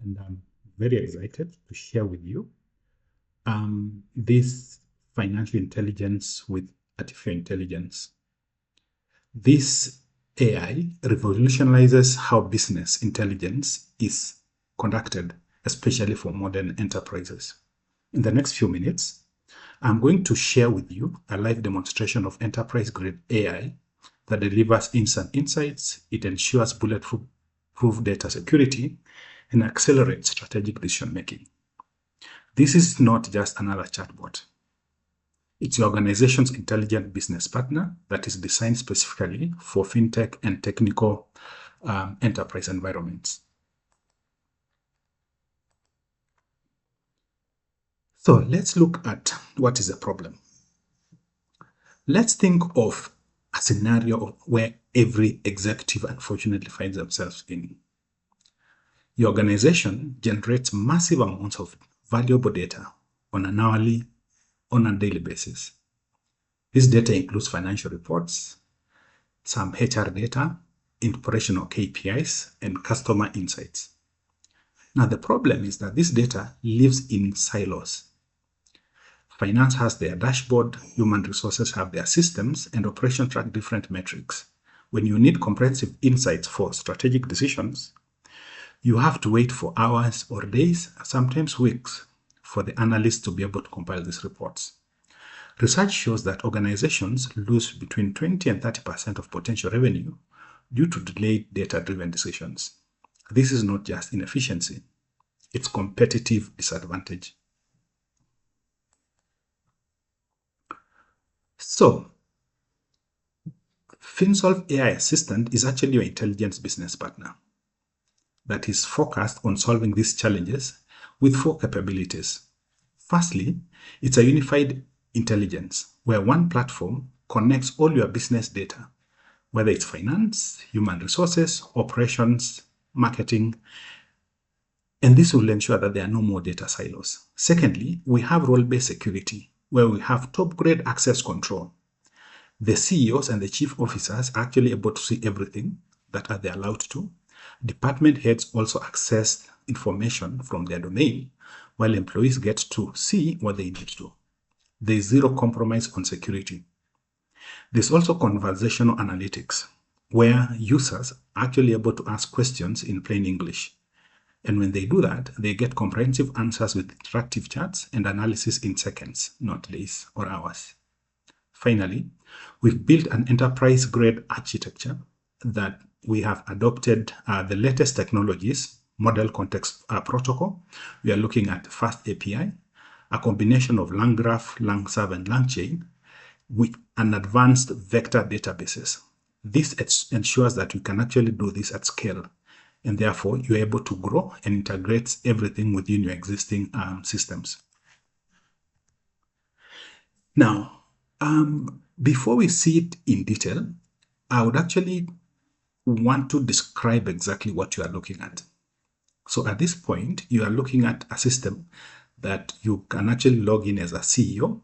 And I'm very excited to share with you this financial intelligence with artificial intelligence. This AI revolutionizes how business intelligence is conducted, especially for modern enterprises. In the next few minutes, I'm going to share with you a live demonstration of enterprise-grade AI that delivers instant insights. It ensures bulletproof data security and accelerates strategic decision-making. This is not just another chatbot. It's your organization's intelligent business partner that is designed specifically for fintech and technical enterprise environments. So let's look at what is the problem. Let's think of a scenario where every executive unfortunately finds themselves in. Your organization generates massive amounts of valuable data on a daily basis. This data includes financial reports, some HR data, operational KPIs, and customer insights. Now, the problem is that this data lives in silos. Finance has their dashboard, human resources have their systems, and operations track different metrics. When you need comprehensive insights for strategic decisions, you have to wait for hours or days, sometimes weeks, for the analysts to be able to compile these reports. Research shows that organizations lose between 20 and 30% of potential revenue due to delayed data-driven decisions. This is not just inefficiency, it's competitive disadvantage. So, FinSolve AI Assistant is actually your intelligence business partner that is focused on solving these challenges with 4 capabilities. Firstly, it's a unified intelligence where one platform connects all your business data, whether it's finance, human resources, operations, marketing, and this will ensure that there are no more data silos. Secondly, we have role-based security where we have top-grade access control. The CEOs and the chief officers are actually able to see everything that are they allowed to. Department heads also access information from their domain, while employees get to see what they need to. There is zero compromise on security. There's also conversational analytics, where users are actually able to ask questions in plain English. And when they do that, they get comprehensive answers with interactive charts and analysis in seconds, not days or hours. Finally, we've built an enterprise-grade architecture that we have adopted the latest technologies, model context protocol. We are looking at FastAPI, a combination of LangGraph, LangServe, and LangChain with an advanced vector databases. This ensures that you can actually do this at scale, and therefore you're able to grow and integrate everything within your existing systems. Now, before we see it in detail, I would actually want to describe exactly what you are looking at. So at this point, you are looking at a system that you can actually log in as a CEO,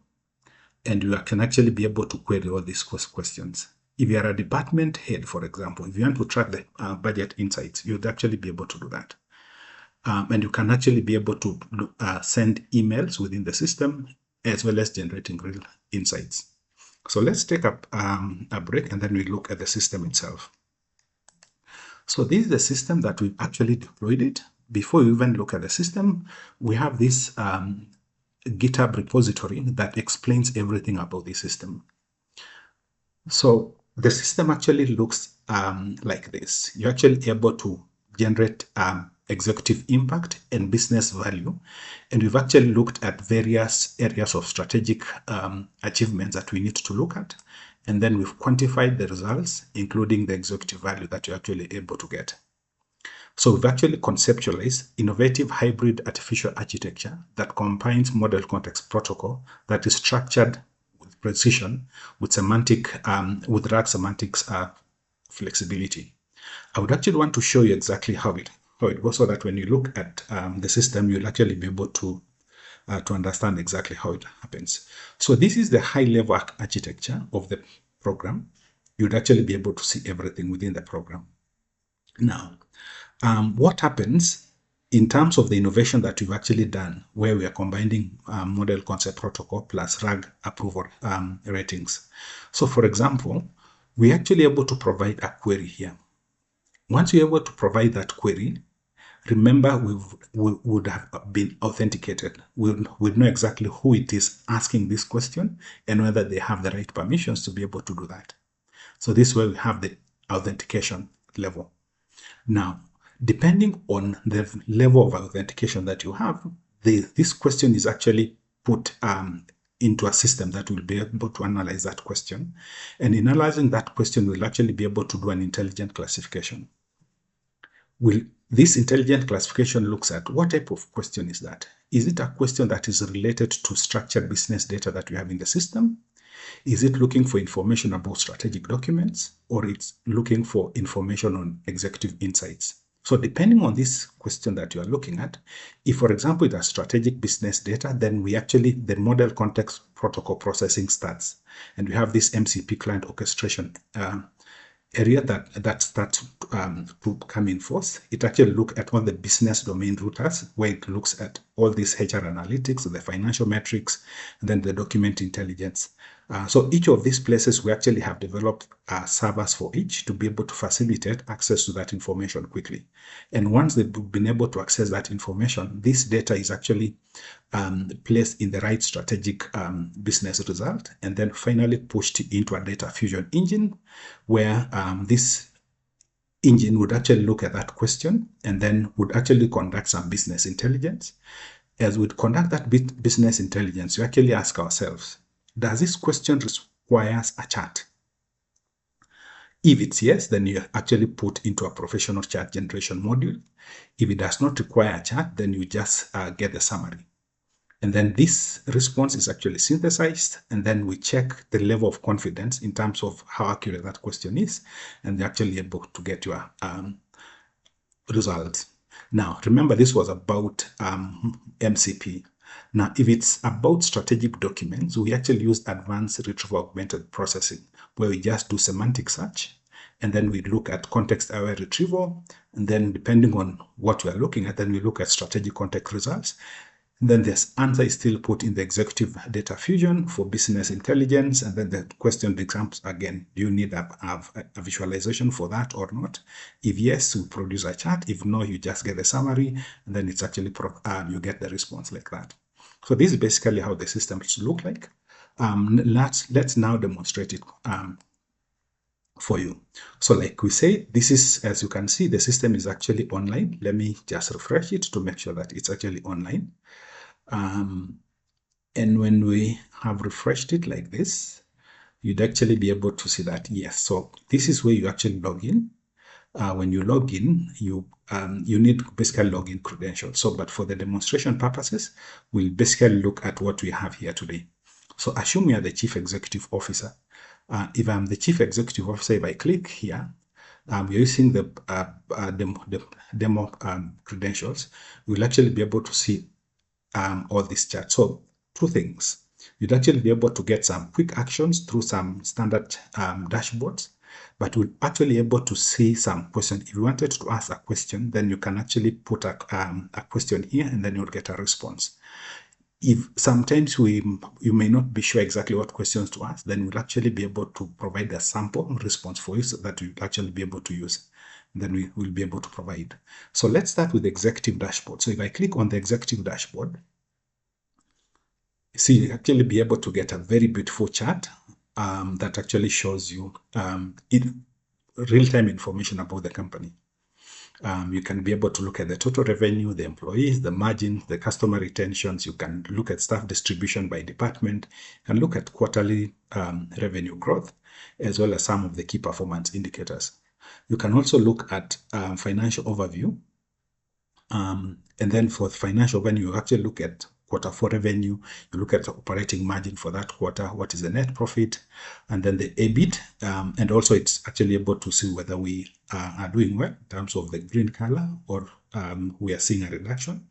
and you can actually be able to query all these questions. If you are a department head, for example, if you want to track the budget insights, you'd actually be able to do that. And you can actually be able to send emails within the system, as well as generating real insights. So let's take up a break, and then we look at the system itself. So this is the system that we've actually deployed it. Before we even look at the system, we have this GitHub repository that explains everything about the system. So the system actually looks like this. You're actually able to generate executive impact and business value. And we've actually looked at various areas of strategic achievements that we need to look at. And then we've quantified the results, including the executive value that you're actually able to get. So we've actually conceptualized innovative hybrid artificial architecture that combines model context protocol that is structured with precision with semantic, with RAG semantics flexibility. I would actually want to show you exactly how it goes, so that when you look at the system, you'll actually be able to understand exactly how it happens. So this is the high-level architecture of the program. You'd actually be able to see everything within the program. Now, What happens in terms of the innovation that we've actually done, where we are combining model concept protocol plus RAG approval ratings. So for example, we're actually able to provide a query here. Once you're able to provide that query, remember we would have been authenticated. We'd know exactly who it is asking this question and whether they have the right permissions to be able to do that. So this way we have the authentication level. Now, depending on the level of authentication that you have, this question is actually put into a system that will be able to analyze that question. And in analyzing that question, we'll actually be able to do an intelligent classification. This intelligent classification looks at what type of question is that? Is it a question that is related to structured business data that we have in the system? Is it looking for information about strategic documents, or it's looking for information on executive insights? So depending on this question that you are looking at, if, for example, it has strategic business data, then the model context protocol processing starts. And we have this MCP client orchestration area that starts to come in force. It actually looks at all the business domain routers, where it looks at all these HR analytics, the financial metrics, and then the document intelligence. So each of these places, we actually have developed servers for each to be able to facilitate access to that information quickly. And once they've been able to access that information, this data is actually placed in the right strategic business result, and then finally pushed into a data fusion engine, where this engine would actually look at that question and then would actually conduct some business intelligence. As we conduct that business intelligence, we actually ask ourselves, does this question require a chart? If it's yes, then you actually put into a professional chart generation module. If it does not require a chart, then you just get the summary. And then this response is actually synthesized, and then we check the level of confidence in terms of how accurate that question is, and you're actually able to get your results. Now, remember, this was about MCP. Now, if it's about strategic documents, we actually use advanced retrieval augmented processing, where we just do semantic search, and then we look at context-aware retrieval, and then depending on what we are looking at, then we look at strategic context results. And then this answer is still put in the executive data fusion for business intelligence, and then the question becomes, again, do you need a visualization for that or not? If yes, we produce a chart. If no, you just get the summary, and then it's actually you get the response like that. So this is basically how the systems look like. Let's now demonstrate it for you. So like we say, this is, as you can see, the system is actually online. Let me just refresh it to make sure that it's actually online. And when we have refreshed it like this, you'd actually be able to see that, yes. So this is where you actually log in. When you log in, you need basically login credentials. So, but for the demonstration purposes, we'll basically look at what we have here today. So assume you are the Chief Executive Officer. If I'm the Chief Executive Officer, if I click here, we're using the demo credentials, we'll actually be able to see all this chat. So two things. You'd actually be able to get some quick actions through some standard dashboards, but we're actually able to see some questions. If you wanted to ask a question, then you can actually put a question here, and then you'll get a response. If sometimes you may not be sure exactly what questions to ask, then we'll actually be able to provide a sample response for you so that you'll actually be able to use. Then we will be able to provide. So let's start with the executive dashboard. So if I click on the executive dashboard, see, you actually be able to get a very beautiful chart that actually shows you real-time information about the company. You can be able to look at the total revenue, the employees, the margins, the customer retentions. You can look at staff distribution by department, and look at quarterly revenue growth, as well as some of the key performance indicators. You can also look at financial overview. And then for financial overview, you actually look at Q4 revenue, you look at the operating margin for that quarter, what is the net profit, and then the EBIT. And also it's actually able to see whether we are doing well in terms of the green color, or we are seeing a reduction.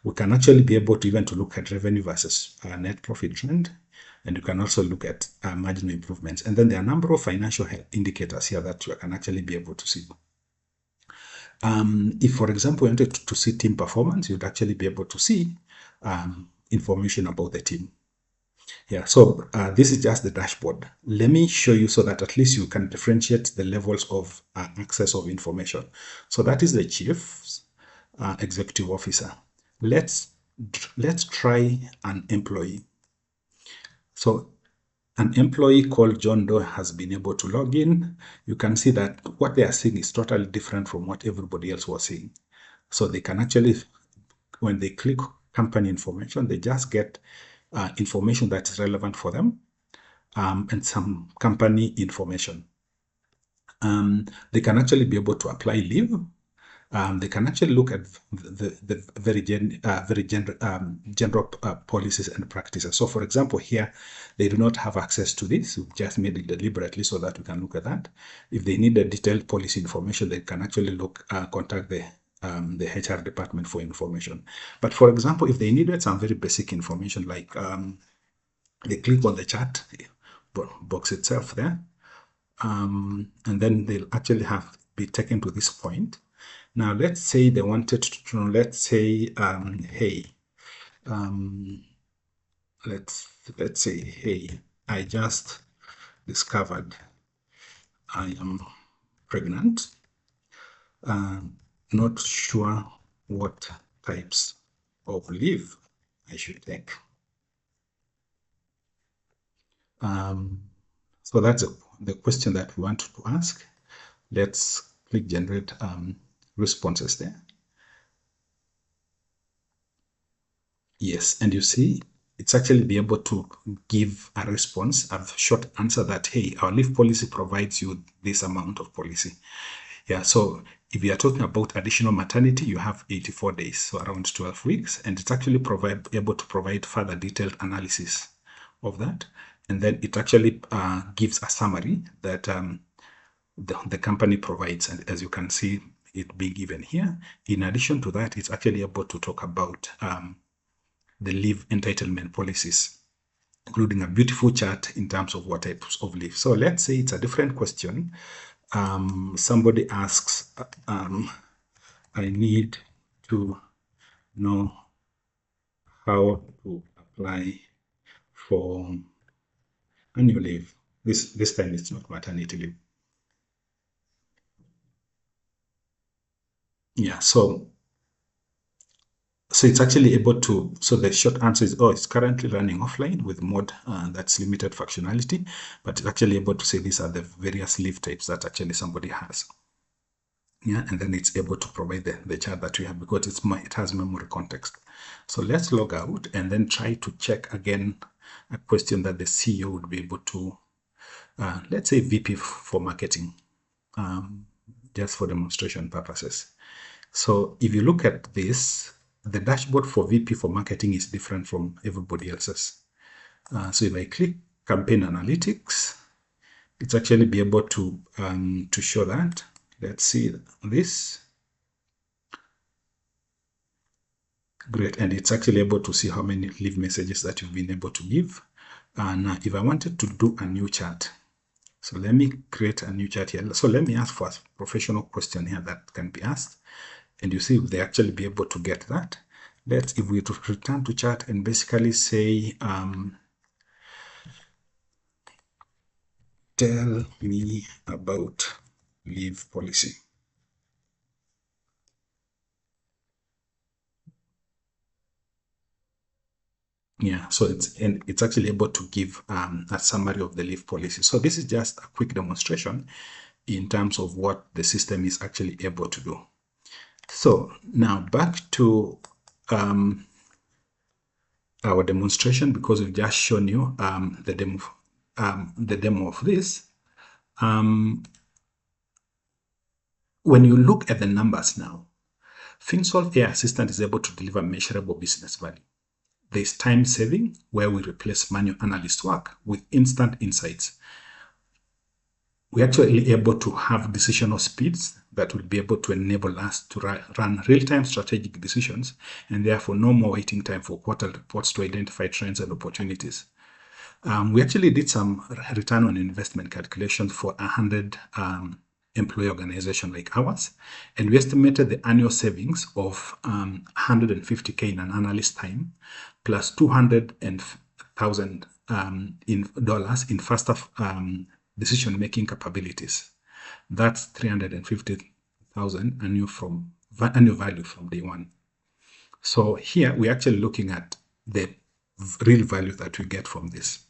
We can actually be able to even to look at revenue versus net profit trend. And you can also look at marginal improvements. And then there are a number of financial indicators here that you can actually be able to see. If, for example, you wanted to see team performance, you'd actually be able to see information about the team. Yeah, so this is just the dashboard. Let me show you so that at least you can differentiate the levels of access of information. So that is the chief executive officer. Let's try an employee. So an employee called John Doe has been able to log in. You can see that what they are seeing is totally different from what everybody else was seeing. So they can actually, when they click company information, they just get information that is relevant for them and some company information. They can actually be able to apply leave. They can actually look at the very general policies and practices. So, for example, here they do not have access to this. We've just made it deliberately so that we can look at that. If they need a detailed policy information, they can actually contact the HR department for information. But for example, if they needed some very basic information, like they click on the chat box itself there, and then they'll actually be taken to this point. Now, let's say they wanted to know, let's say, hey, let's say, hey, I just discovered I am pregnant. Not sure what types of leave I should take. So that's the question that we want to ask. Let's click generate responses there. Yes, and you see, it's actually be able to give a response, a short answer that, hey, our leave policy provides you this amount of policy. Yeah, so if you are talking about additional maternity, you have 84 days, so around 12 weeks, and it's actually able to provide further detailed analysis of that. And then it actually gives a summary that the company provides. And as you can see it being given here, in addition to that, it's actually able to talk about the leave entitlement policies, including a beautiful chart in terms of what types of leave. So let's say it's a different question. Somebody asks, I need to know how to apply for annual leave. This time it's not maternity leave. Yeah, so it's actually able to, so the short answer is, it's currently running offline with mode that's limited functionality, but it's actually able to say these are the various leave types that actually somebody has. Yeah, and then it's able to provide the chart that we have because it has memory context. So let's log out and then try to check again a question that the CEO would be able to, let's say VP for marketing, just for demonstration purposes. So if you look at this, the dashboard for VP for marketing is different from everybody else's. So if I click campaign analytics, it's actually be able to show that. Let's see this. Great, and it's actually able to see how many leave messages that you've been able to give. Now, if I wanted to do a new chart, so let me create a new chart here. So let me ask for a professional question here that can be asked. And you see, if they actually be able to get that. If we return to chart and basically say, tell me about leave policy. Yeah, so it's actually able to give a summary of the leave policy. So this is just a quick demonstration in terms of what the system is actually able to do. So now back to our demonstration, because we've just shown you the demo of this. When you look at the numbers now, FinSolve AI Assistant is able to deliver measurable business value. There's time saving where we replace manual analyst work with instant insights. We're actually able to have decisional speeds that will be able to enable us to run real-time strategic decisions, and therefore no more waiting time for quarter reports to identify trends and opportunities. We actually did some return on investment calculations for 100 employee organization like ours, and we estimated the annual savings of $150K in an analyst time, plus $200,000 in dollars in faster decision-making capabilities. That's $350,000 annual value from day one. So here we're actually looking at the real value that we get from this.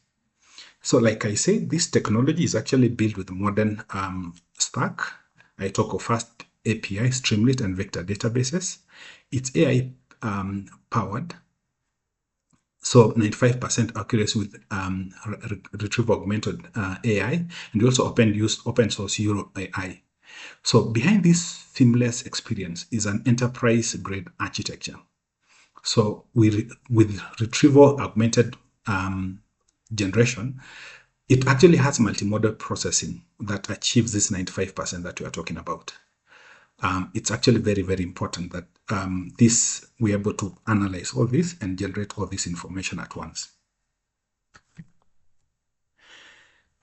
So like I said, this technology is actually built with a modern stack. I talk of FastAPI, Streamlit, and vector databases. It's AI powered. So 95% accuracy with retrieval augmented AI, and we also open source Euro AI. So behind this seamless experience is an enterprise grade architecture. So with retrieval augmented generation, it actually has multimodal processing that achieves this 95% that we are talking about. It's actually very, very important that we're able to analyze all this and generate all this information at once.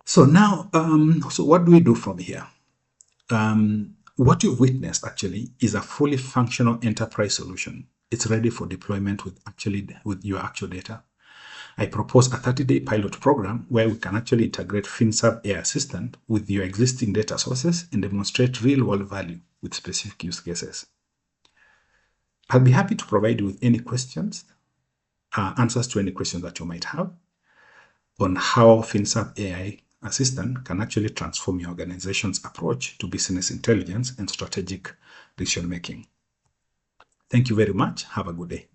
So now, so what do we do from here? What you've witnessed actually is a fully functional enterprise solution. It's ready for deployment with your actual data. I propose a 30-day pilot program where we can actually integrate FinSolve AI Assistant with your existing data sources and demonstrate real-world value with specific use cases. I'll be happy to provide you with any questions, answers to any questions that you might have on how FinSolve AI Assistant can actually transform your organization's approach to business intelligence and strategic decision making. Thank you very much. Have a good day.